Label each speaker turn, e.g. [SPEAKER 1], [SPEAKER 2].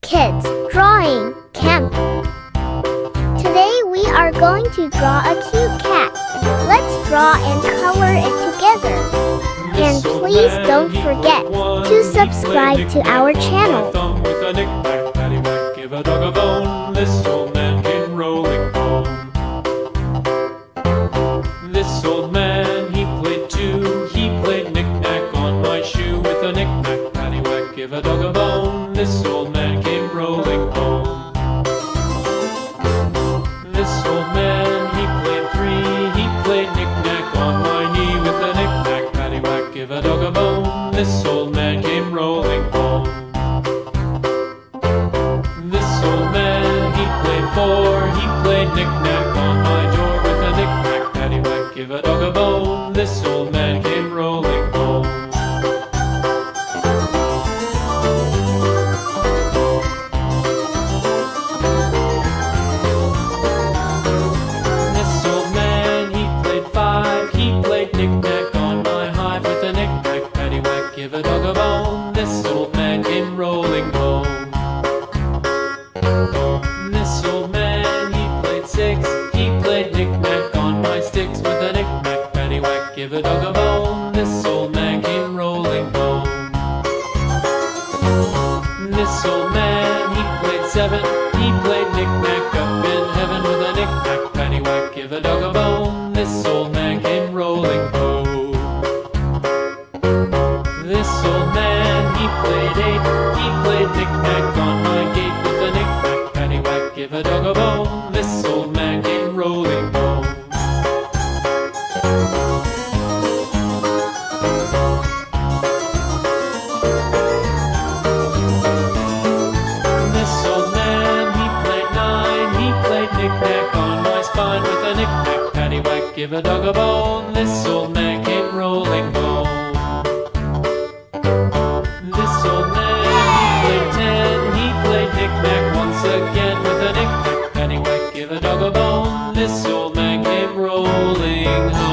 [SPEAKER 1] Kids Drawing Camp. Today we are going to draw a cute cat. Let's draw and color it together. And please don't forget to subscribe to our channel.
[SPEAKER 2] This old man, he played too. He played knick-knack on my shoe with a knick-knack, paddywhack, give a dog a bone. This old man came rolling home. This old man, he played three. He played knick-knack on my knee with a knick-knack, paddywhack, give a dog a bone. This old man came rolling home. This old man, he played four. He played knick-knack on my door with a knick-knack, paddywhack, give a dog a bone. This old man came rolling home. This old man, he played five. He played knick-knack on my hive with a knick-knack, paddywhack, give a dog a bone. This old man came rolling home. This old man, he played six. He played knick-knack on my sticks with a knick-knack, paddywhack, give a dog a bone. This old man came rolling home. This old man, he played seven. He played knick-knack up in heaven with a knick-knack, paddywhack, give a dog a bone. This old man came rolling home. This old man, he played eight. He played knick-knack on my gate with a knick-knack, paddywhack, give a dog a bone. This old man came rolling home. This old man, he played nine. He played knick-knack on my spine with a knick-knack, paddywhack, give a dog a bone. This old man came rolling home. This old man, he played ten. He played knick-knack once again with a knick-knack, paddywhack, give a dog a bone. This old man came rolling home.